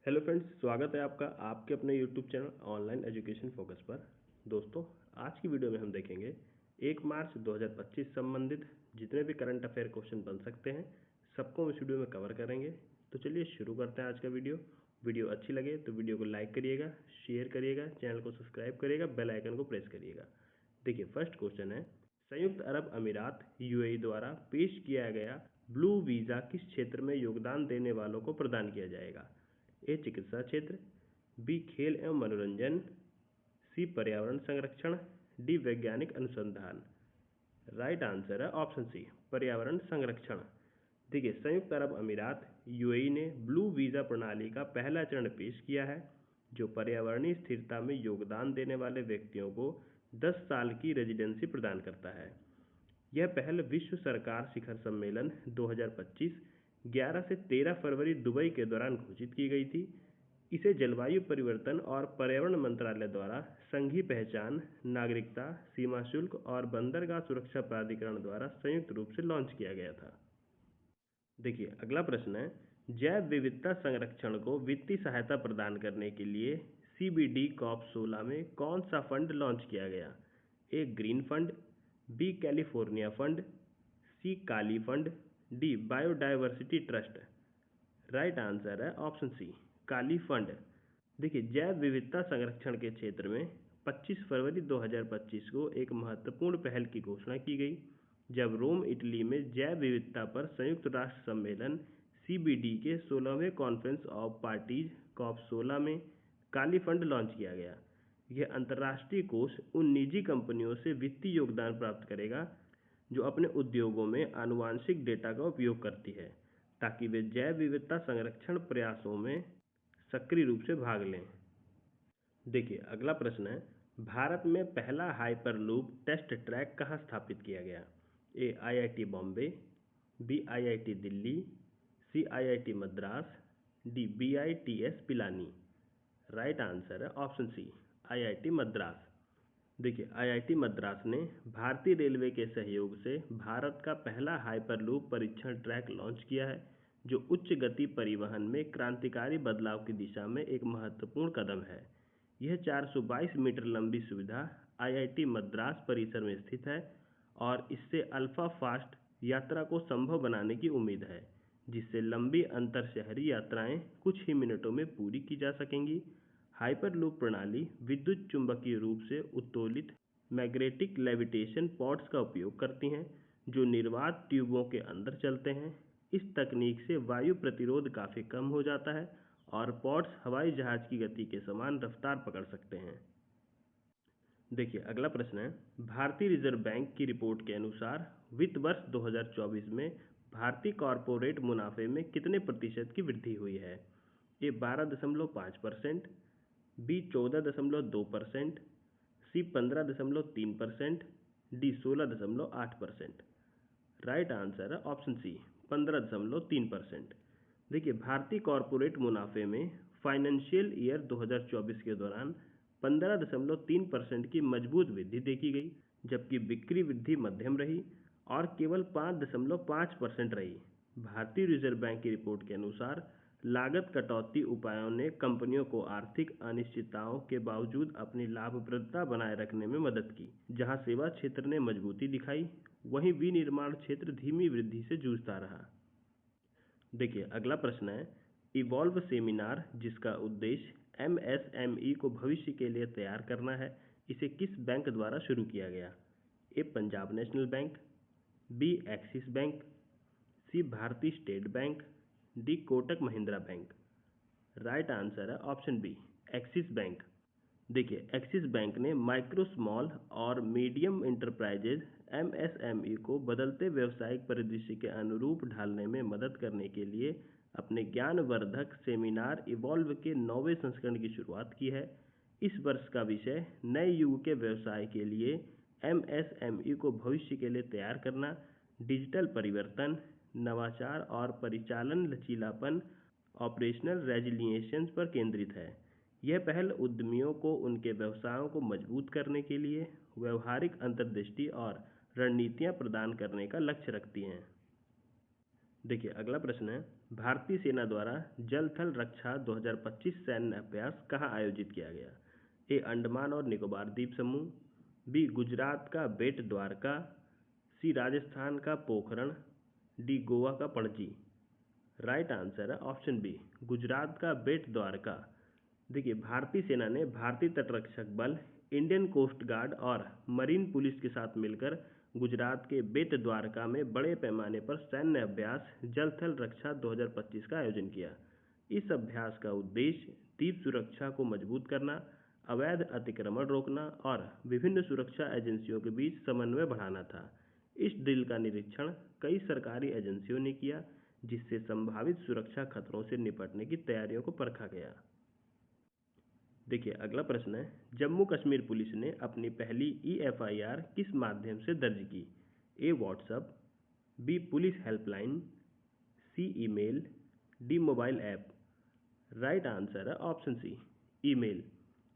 Hello friends, स्वागत है आपका आपके अपने YouTube channel online education focus पर। दोस्तों, आज की वीडियो में हम देखेंगे 1 मार्च 2025 संबंधित जितने भी करंट अफेयर क्वेश्चन बन सकते हैं सबको हम इस वीडियो में कवर करेंगे। तो चलिए शुरू करते हैं आज का वीडियो अच्छी लगे तो वीडियो को लाइक करिएगा, शेयर करिएगा, चैनल को सब्सक्राइब करिएगा, बेल आइकन को प्रेस करिएगा। देखिए, फर्स्ट क्वेश्चन है, संयुक्त अरब अमीरात यूएई द्वारा पेश किया गया ब्लू वीज़ा किस क्षेत्र में योगदान देने वालों को प्रदान किया जाएगा? ए चिकित्सा क्षेत्र, बी खेल एवं मनोरंजन, सी पर्यावरण संरक्षण, डी वैज्ञानिक अनुसंधान। राइट आंसर है ऑप्शन सी, पर्यावरण संरक्षण। देखिए, संयुक्त अरब अमीरात यूएई ने ब्लू वीज़ा प्रणाली का पहला चरण पेश किया है, जो पर्यावरणीय स्थिरता में योगदान देने वाले व्यक्तियों को 10 साल की रेजिडेंसी प्रदान करता है। यह पहल विश्व सरकार शिखर सम्मेलन 2025 11 से 13 फरवरी दुबई के दौरान घोषित की गई थी। इसे जलवायु परिवर्तन और पर्यावरण मंत्रालय द्वारा संघीय पहचान, नागरिकता, सीमा शुल्क और बंदरगाह सुरक्षा प्राधिकरण द्वारा संयुक्त रूप से लॉन्च किया गया था। देखिए, अगला प्रश्न है, जैव विविधता संरक्षण को वित्तीय सहायता प्रदान करने के लिए CBD COP 16 में कौन सा फंड लॉन्च किया गया? A green fund, B California fund, C Kali fund, D biodiversity trust. Right answer है ऑप्शन सी, काली फंड। देखिए, जैव विविधता संरक्षण के क्षेत्र में 25 फरवरी 2025 को एक महत्वपूर्ण पहल की घोषणा की गई, जब रोम इटली में जैव विविधता पर संयुक्त राष्ट्र सम्मेलन CBD के 16वें कॉन्फ्रेंस ऑफ पार्टीज COP 16 में काली फंड लॉन्च किया गया। यह अंतर्राष्ट्रीय कोष उन निजी कंपनियों से वित्तीय योगदान प्राप्त करेगा जो अपने उद्योगों में आनुवांशिक डेटा का उपयोग करती है, ताकि वे जैव विविधता संरक्षण प्रयासों में सक्रिय रूप से भाग लें। देखिए, अगला प्रश्न है, भारत में पहला हाइपरलूप टेस्ट ट्रैक कहाँ स्थापित किया गया? A IIT Bombay, B IIT Delhi, C IIT Madras, D BITS Pilani. Right answer है ऑप्शन सी, IIT मद्रास। देखिए, IIT मद्रास ने भारतीय रेलवे के सहयोग से भारत का पहला हाइपरलूप परीक्षण ट्रैक लॉन्च किया है, जो उच्च गति परिवहन में क्रांतिकारी बदलाव की दिशा में एक महत्वपूर्ण कदम है। यह 422 मीटर लंबी सुविधा IIT मद्रास परिसर में स्थित है और इससे अल्फा फास्ट यात्रा को संभव बनाने की उम्मीद है, जिससे लंबी अंतर शहरी यात्राएं कुछ ही मिनटों में पूरी की जा सकेंगी। हाइपरलूप प्रणाली विद्युत चुंबकीय रूप से उत्तोलित मैग्नेटिक लेविटेशन पॉड्स का उपयोग करती हैं, जो निर्वात ट्यूबों के अंदर चलते हैं। इस तकनीक से वायु प्रतिरोध काफ़ी कम हो जाता है और पॉड्स हवाई जहाज की गति के समान रफ्तार पकड़ सकते हैं। देखिए, अगला प्रश्न है, भारतीय रिजर्व बैंक की रिपोर्ट के अनुसार वित्त वर्ष 2024 में भारतीय कॉरपोरेट मुनाफे में कितने प्रतिशत की वृद्धि हुई है? ए 12.5%, बी 14.2%, सी 15.3%, डी 16.8%। राइट आंसर है ऑप्शन सी, 15.3%। देखिए, भारतीय कॉरपोरेट मुनाफे में फाइनेंशियल ईयर 2024 के दौरान 15.3% की मजबूत वृद्धि देखी गई, जबकि बिक्री वृद्धि मध्यम रही और केवल 5.5% रही। भारतीय रिजर्व बैंक की रिपोर्ट के अनुसार लागत कटौती उपायों ने कंपनियों को आर्थिक अनिश्चितताओं के बावजूद अपनी लाभप्रदता बनाए रखने में मदद की। जहां सेवा क्षेत्र ने मजबूती दिखाई, वहीं विनिर्माण क्षेत्र धीमी वृद्धि से जूझता रहा। देखिए, अगला प्रश्न है, इवॉल्व सेमिनार, जिसका उद्देश्य MSME को भविष्य के लिए तैयार करना है, इसे किस बैंक द्वारा शुरू किया गया? A Punjab national bank, B Axis bank, C भारतीय state bank, D Kotak Mahindra bank. Right answer है ऑप्शन बी, एक्सिस बैंक। देखिए, एक्सिस बैंक ने माइक्रो, स्मॉल और मीडियम इंटरप्राइजेज MSME को बदलते व्यावसायिक परिदृश्य के अनुरूप ढालने में मदद करने के लिए अपने ज्ञानवर्धक सेमिनार इवॉल्व के 9वें संस्करण की शुरुआत की है। इस वर्ष का विषय नए युग के व्यवसाय के लिए MSME को भविष्य के लिए तैयार करना, डिजिटल परिवर्तन, नवाचार और परिचालन लचीलापन, ऑपरेशनल रेजिलिएंस पर केंद्रित है। यह पहल उद्यमियों को उनके व्यवसायों को मजबूत करने के लिए व्यवहारिक अंतर्दृष्टि और रणनीतियां प्रदान करने का लक्ष्य रखती हैं। देखिए अगला प्रश्न है, भारतीय सेना द्वारा जल थल रक्षा 2025 सैन्य अभ्यास कहाँ आयोजित किया गया? ए अंडमान और निकोबार द्वीप समूह, बी गुजरात का बेट द्वारका, सी राजस्थान का पोखरण, डी गोवा का पणजी। राइट आंसर है ऑप्शन बी गुजरात का बेट द्वारका। देखिए भारतीय सेना ने भारतीय तटरक्षक बल, इंडियन कोस्ट गार्ड और मरीन पुलिस के साथ मिलकर गुजरात के बेट द्वारका में बड़े पैमाने पर सैन्य अभ्यास जल थल रक्षा 2025 का आयोजन किया। इस अभ्यास का उद्देश्य द्वीप सुरक्षा को मजबूत करना, अवैध अतिक्रमण रोकना और विभिन्न सुरक्षा एजेंसियों के बीच समन्वय बढ़ाना था। इस ड्रिल का निरीक्षण कई सरकारी एजेंसियों ने किया, जिससे संभावित सुरक्षा खतरों से निपटने की तैयारियों को परखा गया। देखिए अगला प्रश्न है, जम्मू कश्मीर पुलिस ने अपनी पहली EFIR किस माध्यम से दर्ज की? A WhatsApp, B police helpline, C email, D mobile app. Right answer है ऑप्शन सी ईमेल।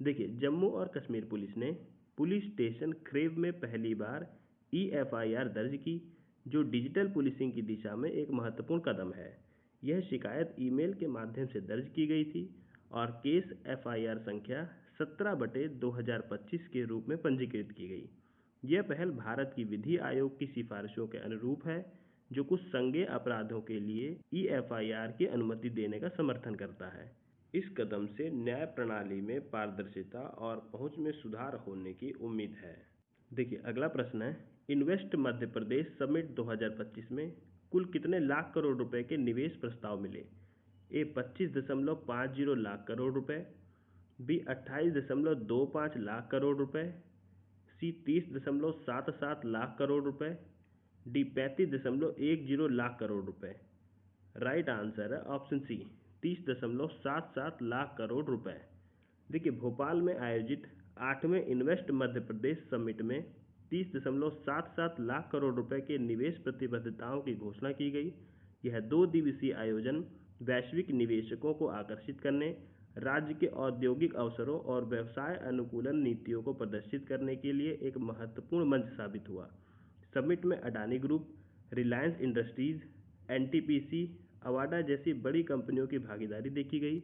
देखिए जम्मू और कश्मीर पुलिस ने पुलिस स्टेशन क्रेव में पहली बार EFIR दर्ज की, जो डिजिटल पुलिसिंग की दिशा में एक महत्वपूर्ण कदम है। यह शिकायत ईमेल के माध्यम से दर्ज की गई थी और केस FIR संख्या 17/2025 के रूप में पंजीकृत की गई। यह पहल भारत की विधि आयोग की सिफारिशों के अनुरूप है, जो कुछ संज्ञेय अपराधों के लिए EFIR की अनुमति देने का समर्थन करता है। इस कदम से न्याय प्रणाली में पारदर्शिता और पहुंच में सुधार होने की उम्मीद है। देखिए अगला प्रश्न है, इन्वेस्ट मध्य प्रदेश समिट 2025 में कुल कितने लाख करोड़ रुपए के निवेश प्रस्ताव मिले? ए 25.50 लाख करोड़ रुपए, बी 28.25 लाख करोड़ रुपए, सी 30.77 लाख करोड़ रुपए, डी 35.10 लाख करोड़ रुपए। राइट आंसर है ऑप्शन सी 30.77 लाख करोड़ रुपए। देखिए भोपाल में आयोजित 8वें इन्वेस्ट मध्य प्रदेश समिट में 30.77 लाख करोड़ रुपए के निवेश प्रतिबद्धताओं की घोषणा की गई। यह 2 दिवसीय आयोजन वैश्विक निवेशकों को आकर्षित करने, राज्य के औद्योगिक अवसरों और व्यवसाय अनुकूलन नीतियों को प्रदर्शित करने के लिए एक महत्वपूर्ण मंच साबित हुआ। समिट में Adani group, Reliance industries, NTPC, Avaada जैसी बड़ी कंपनियों की भागीदारी देखी गई।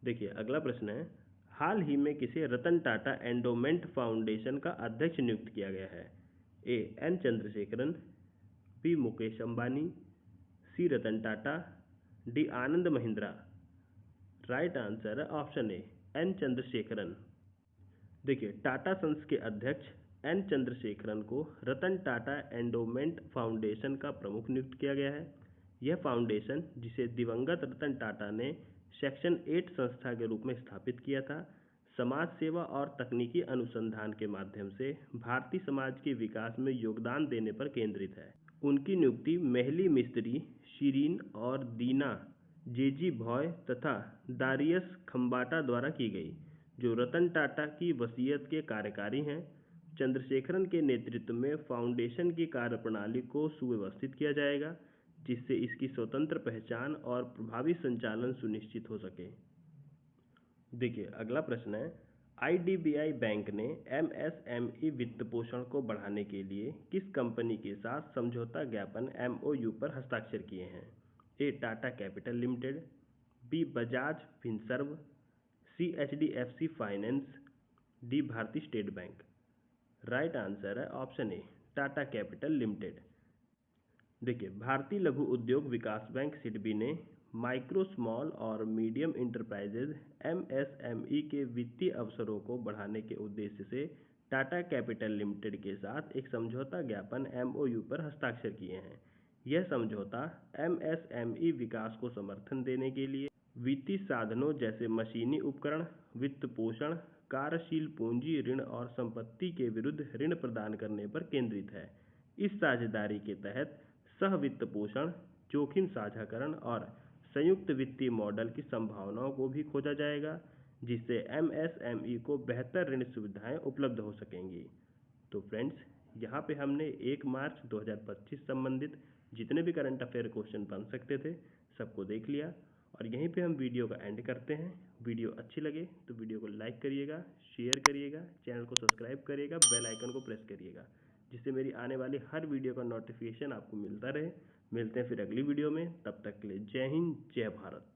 देखिए अगला प्रश्न है, हाल ही में किसे रतन टाटा एंडोमेंट फाउंडेशन का अध्यक्ष नियुक्त किया गया है? ए N चंद्रशेखरन, बी मुकेश अंबानी, सी Ratan Tata, D Anand Mahindra. Right answer है ऑप्शन ए N चंद्रशेखरन। देखिए टाटा सन्स के अध्यक्ष N चंद्रशेखरन को रतन टाटा एंडोमेंट फाउंडेशन का प्रमुख नियुक्त किया गया है। यह फाउंडेशन, जिसे दिवंगत रतन टाटा ने सेक्शन 8 संस्था के रूप में स्थापित किया था, समाज सेवा और तकनीकी अनुसंधान के माध्यम से भारतीय समाज के विकास में योगदान देने पर केंद्रित है। उनकी नियुक्ति मेहली मिस्त्री, शिरीन और दीना जेजी भॉय तथा दारियस खम्बाटा द्वारा की गई, जो रतन टाटा की वसीयत के कार्यकारी हैं। चंद्रशेखरन के नेतृत्व में फाउंडेशन की कार्यप्रणाली को सुव्यवस्थित किया जाएगा, जिससे इसकी स्वतंत्र पहचान और प्रभावी संचालन सुनिश्चित हो सके। देखिए अगला प्रश्न है, IDBI बैंक ने MSME वित्त पोषण को बढ़ाने के लिए किस कंपनी के साथ समझौता ज्ञापन MOU पर हस्ताक्षर किए हैं? A Tata capital limited, B Bajaj Finserv, C HDFC finance, D भारतीय स्टेट बैंक। राइट आंसर है option A Tata capital limited. देखिए भारतीय लघु उद्योग विकास बैंक सिडबी ने माइक्रो, स्मॉल और मीडियम इंटरप्राइजेज MSME के वित्तीय अवसरों को बढ़ाने के उद्देश्य से टाटा कैपिटल लिमिटेड के साथ एक समझौता ज्ञापन MOU पर हस्ताक्षर किए हैं। यह समझौता MSME विकास को समर्थन देने के लिए वित्तीय साधनों जैसे मशीनी उपकरण, वित्त पोषण, कार्यशील पूंजी ऋण और संपत्ति के विरुद्ध ऋण प्रदान करने पर केंद्रित है। इस साझेदारी के तहत सह वित्त पोषण, जोखिम साझाकरण और संयुक्त वित्तीय मॉडल की संभावनाओं को भी खोजा जाएगा, जिससे MSME को बेहतर ऋण सुविधाएं उपलब्ध हो सकेंगी। तो फ्रेंड्स, यहाँ पे हमने 1 मार्च 2025 संबंधित जितने भी करंट अफेयर क्वेश्चन बन सकते थे सबको देख लिया, और यहीं पे हम वीडियो का एंड करते हैं। वीडियो अच्छी लगे तो वीडियो को लाइक करिएगा, शेयर करिएगा, चैनल को सब्सक्राइब करिएगा, बेल आइकन को प्रेस करिएगा, जिससे मेरी आने वाली हर वीडियो का नोटिफिकेशन आपको मिलता रहे। मिलते हैं फिर अगली वीडियो में, तब तक के लिए जय हिंद जय भारत।